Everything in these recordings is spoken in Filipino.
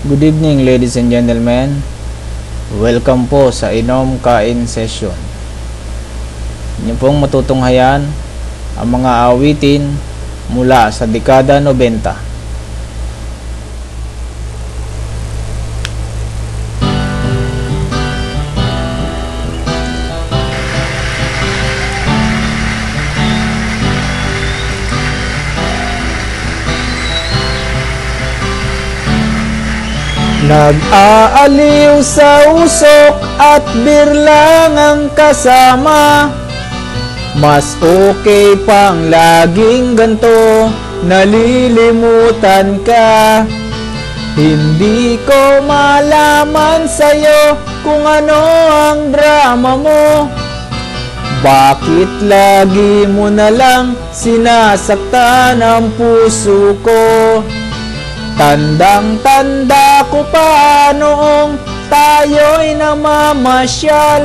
Good evening ladies and gentlemen. Welcome po sa Inom Kain Session. Inyo pong matutunghayan ang mga awitin mula sa dekada 90. Nag-aaliw sa usok at birlang ang kasama. Mas okay pang laging ganto, nalilimutan ka. Hindi ko malaman sa'yo kung ano ang drama mo. Bakit lagi mo na lang sinasaktan ang puso ko? Tandang-tanda ko pa noong tayo'y namamasyal.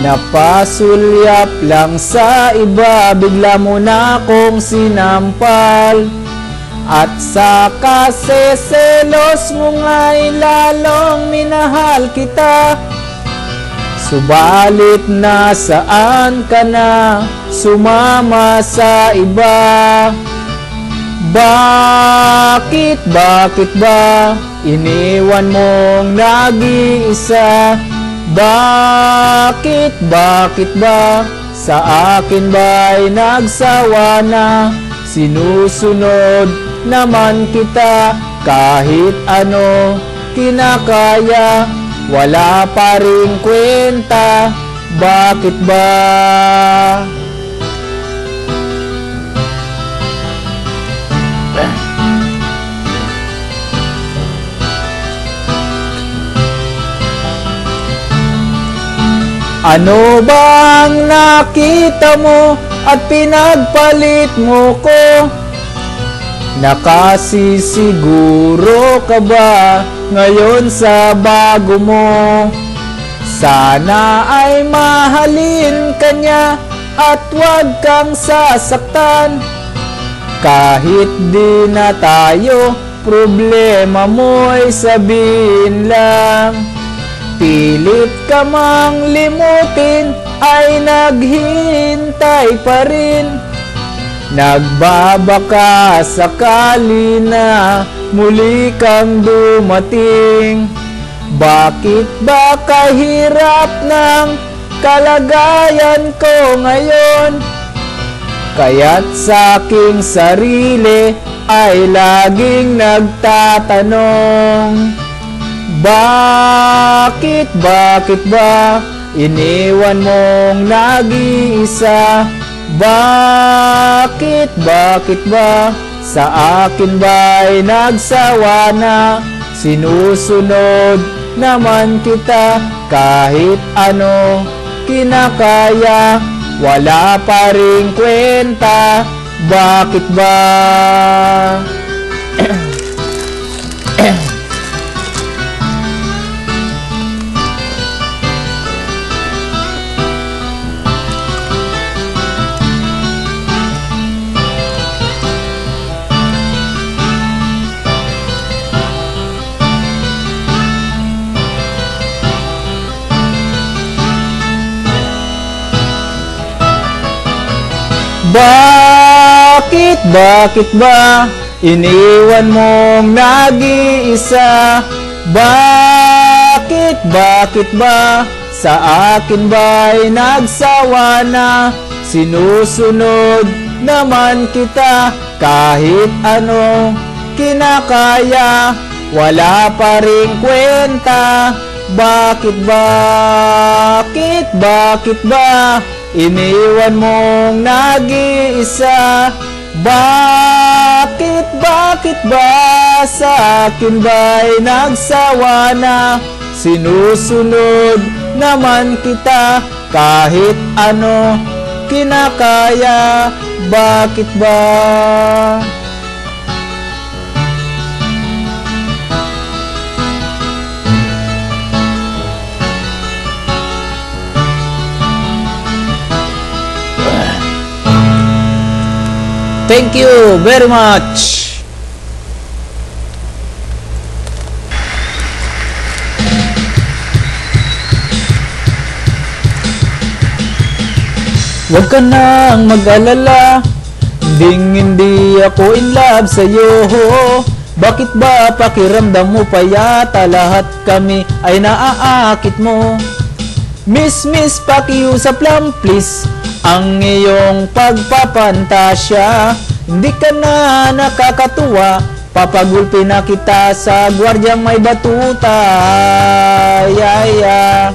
Napasulyap lang sa iba, bigla mo na akong sinampal. At sa kaseselos mo nga'y lalong minahal kita. Subalit nasaan ka na, sumama sa iba? Bakit ba iniwan mong nag-iisa? Bakit ba sa akin ba'y nagsawa na? Sinusunod naman kita kahit ano kinakaya, wala pa ring kwenta. Bakit ba? Ano bang nakita mo at pinagpalit mo ko? Nakasisiguro ka ba ngayon sa bago mo? Sana ay mahalin ka niya at huwag kang sasaktan. Kahit di na tayo, problema mo'y sabihin lang. Pilit ka mang limutin ay naghihintay pa rin. Nagbabaka sakali na muli kang dumating. Bakit ba kahirap ng kalagayan ko ngayon? Kaya't sa aking sarili ay laging nagtatanong. Bakit ba iniwan mong nag-iisa? Bakit ba sa akin ba'y nagsawa na? Sinusunod naman kita kahit ano kinakaya, wala pa ring kwenta. Bakit ba? Bakit ba iniwan mong nag-iisa? Bakit ba sa akin ba'y nagsawa na? Sinusunod naman kita kahit ano kinakaya, wala pa ring kwenta. Bakit ba iniwan mong nag-iisa? Bakit ba sa akin ba'y nagsawa na? Sinusunod naman kita kahit ano kinakaya. Bakit ba? Thank you very much. Huwag ka nang mag-alala, hindi ako in love sa'yo. Bakit ba pakiramdam mo pa yata lahat kami ay naaakit mo? Miss, pakiusap lang please ang iyong pagpapantasya. Hindi ka na nakakatuwa, papagulpi na kita sa gwardyang may batuta. Ay, ay, ay.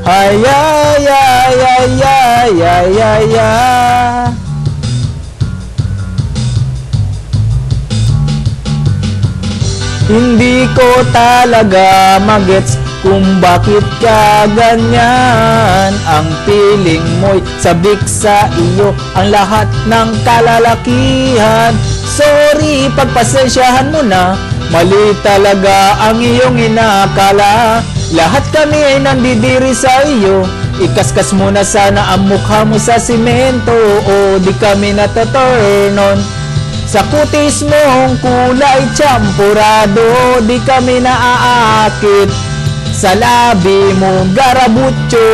Ay, ay, ay, ay, ay, ay, ay, ay. Hindi ko talaga magets kung bakit ka ganyan. Ang feeling mo'y sabik sa iyo ang lahat ng kalalakihan. Sorry, pagpasensyahan mo na, mali talaga ang iyong inakala. Lahat kami ay nandidiri sa iyo, ikaskas mo na sana ang mukha mo sa simento, o di kami nataturn on. Sa kutis mong kulay champurado, di kami naaakit. Sa labi mong garabutso,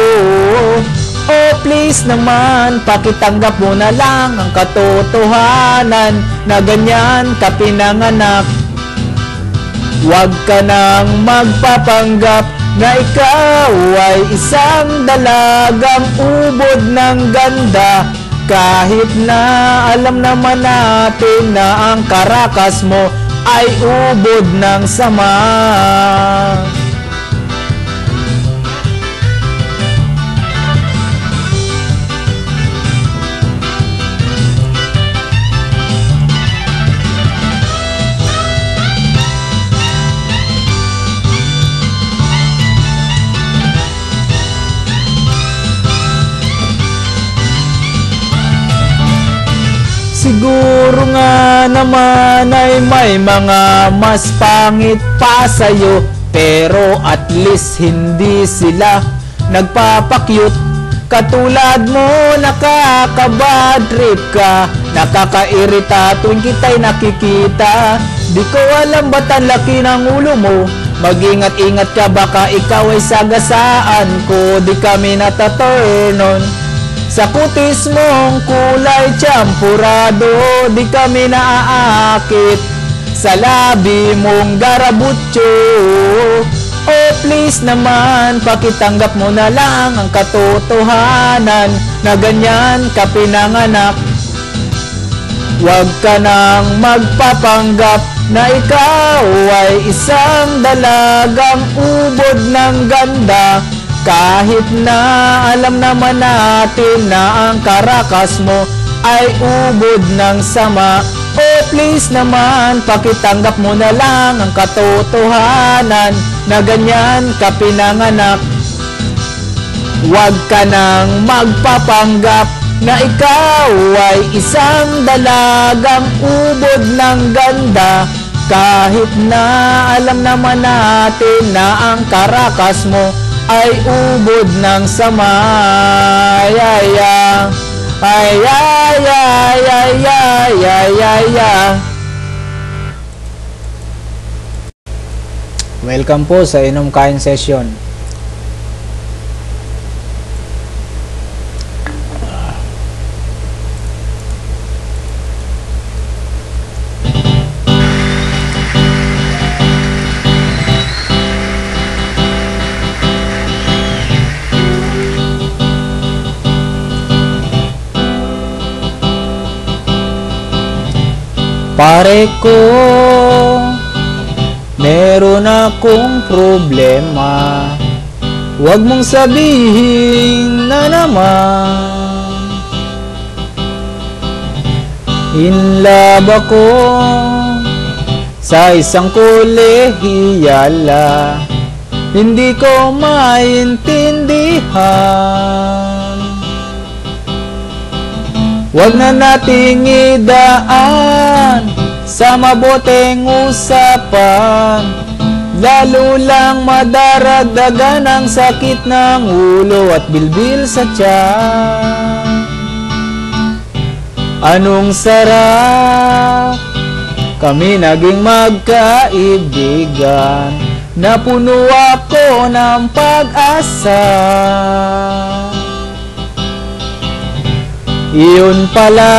oh please naman, pakitanggap mo na lang ang katotohanan na ganyan ka pinanganak. Huwag ka nang magpapanggap na ikaw ay isang dalagang ubod ng ganda. Kahit na alam naman natin na ang karakas mo ay ubod ng sama. Siguro nga naman ay may mga mas pangit pa sa'yo, pero at least hindi sila nagpapakyut. Katulad mo, nakakabad trip ka, nakakairita tuwing kita'y nakikita. Di ko alam ba't ang laki ng ulo mo, mag-ingat-ingat ka baka ikaw ay sagasaan ko. Di kami nataturn on. Sa kutis mong kulay champurado, di kami naaakit. Sa labi mong garabutso, oh please naman, pakitanggap mo na lang ang katotohanan na ganyan ka pinanganak. Huwag ka nang magpapanggap na ikaw ay isang dalagang ubod ng ganda. Kahit na alam naman natin na ang karakas mo ay ubod ng sama, oh please naman, pakitanggap mo na lang ang katotohanan na ganyan ka pinanganak. Huwag ka nang magpapanggap na ikaw ay isang dalagang ubod ng ganda. Kahit na alam naman natin na ang karakas mo ay ubod ng sama. Ay, ay, ay. Ay, ay, ay, ay, ay, ay, ay, ay. Welcome po sa Inom Kain Session. Pare ko, meron akong problema. Huwag mong sabihin na naman in love ako sa isang kolehiyala. Hindi ko maintindihan. Huwag na nating idaan sa mabuteng usapan, lalo lang madaragdagan ang sakit ng ulo at bilbil sa tiyan. Anong sarap kami naging magkaibigan, napuno ako ng pag-asa. Iyon pala,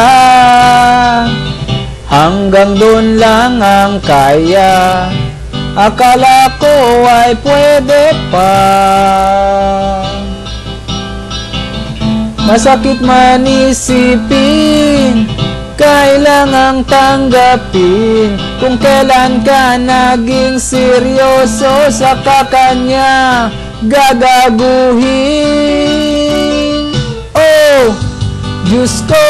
hanggang doon lang ang kaya. Akala ko ay pwede pa. Masakit man isipin, kailangang tanggapin. Kung kailan ka naging seryoso, saka kanya gagaguhin. Oh, Diyos ko,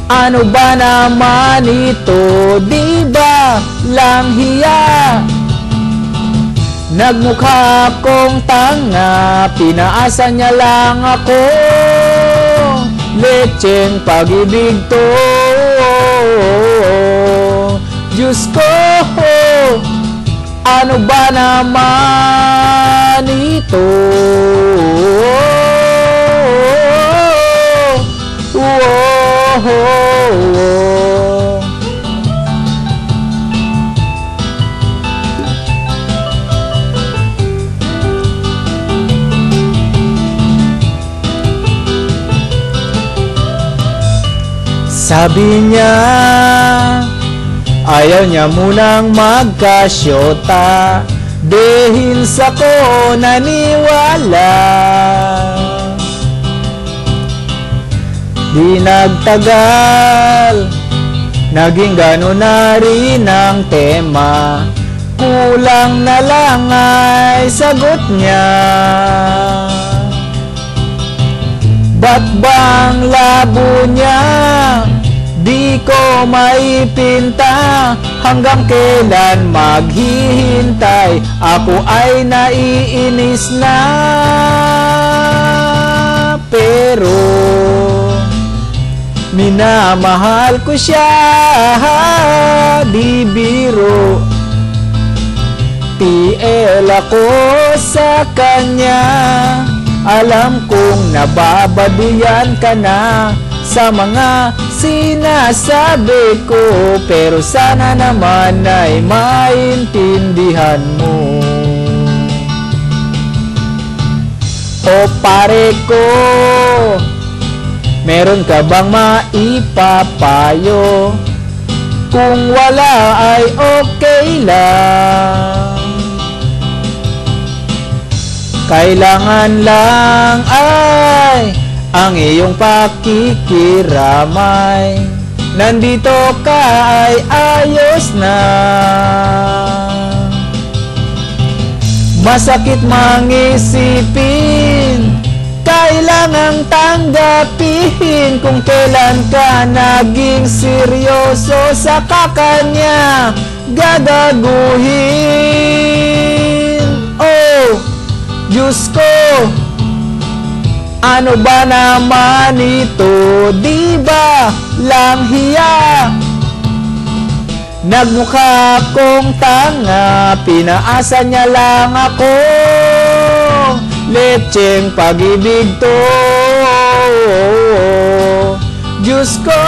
ano ba naman ito? Di ba lang hiya? Nagmukha akong tanga, pinaasa niya lang ako. Lecheng pag-ibig to. Diyos ko, ano ba naman ito? Sabi niya, ayaw niya munang magkasyota dahil sa ko naniwala. Di nagtagal, naging gano'n na rin ang tema. Kulang na lang ay sagot niya. Ba't bang labo niya? Di ko maipinta. Hanggang kailan maghihintay? Ako ay naiinis na. Pero minamahal ko siya, di biro. TL ako sa kanya. Alam kong nababaduyan ka na sa mga sinasabi ko, pero sana naman ay maintindihan mo. O pare ko, meron ka bang maipapayo? Kung wala ay okay lang. Kailangan lang ay ang iyong pakikiramay. Nandito ka ay ayos na. Masakit mangisipin, kailangang tanggapin. Kung kailan ka naging seryoso, saka kanya gagaguhin. Oh, Diyos ko, ano ba naman ito? Di ba lang hiya? Nagmukha akong tanga, pinaasa niya lang ako. Lecheng pag-ibig to. Diyos ko,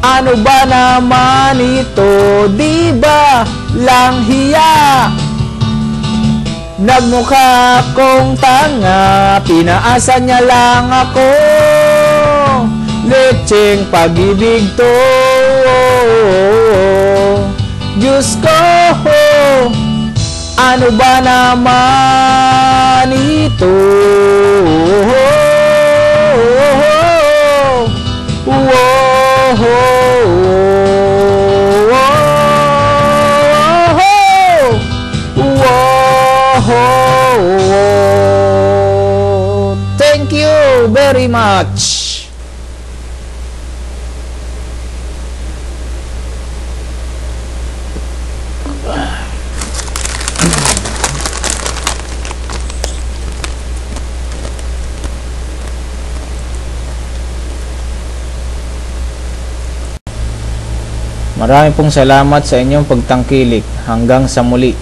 ano ba naman ito? Di ba lang hiya? Nagmukha akong tanga, pinaasa niya lang ako. Lecheng pag-ibig to. Diyos ko, ano ba naman ito? Thank you very much. Maraming pong salamat sa inyong pagtangkilik. Hanggang sa muli.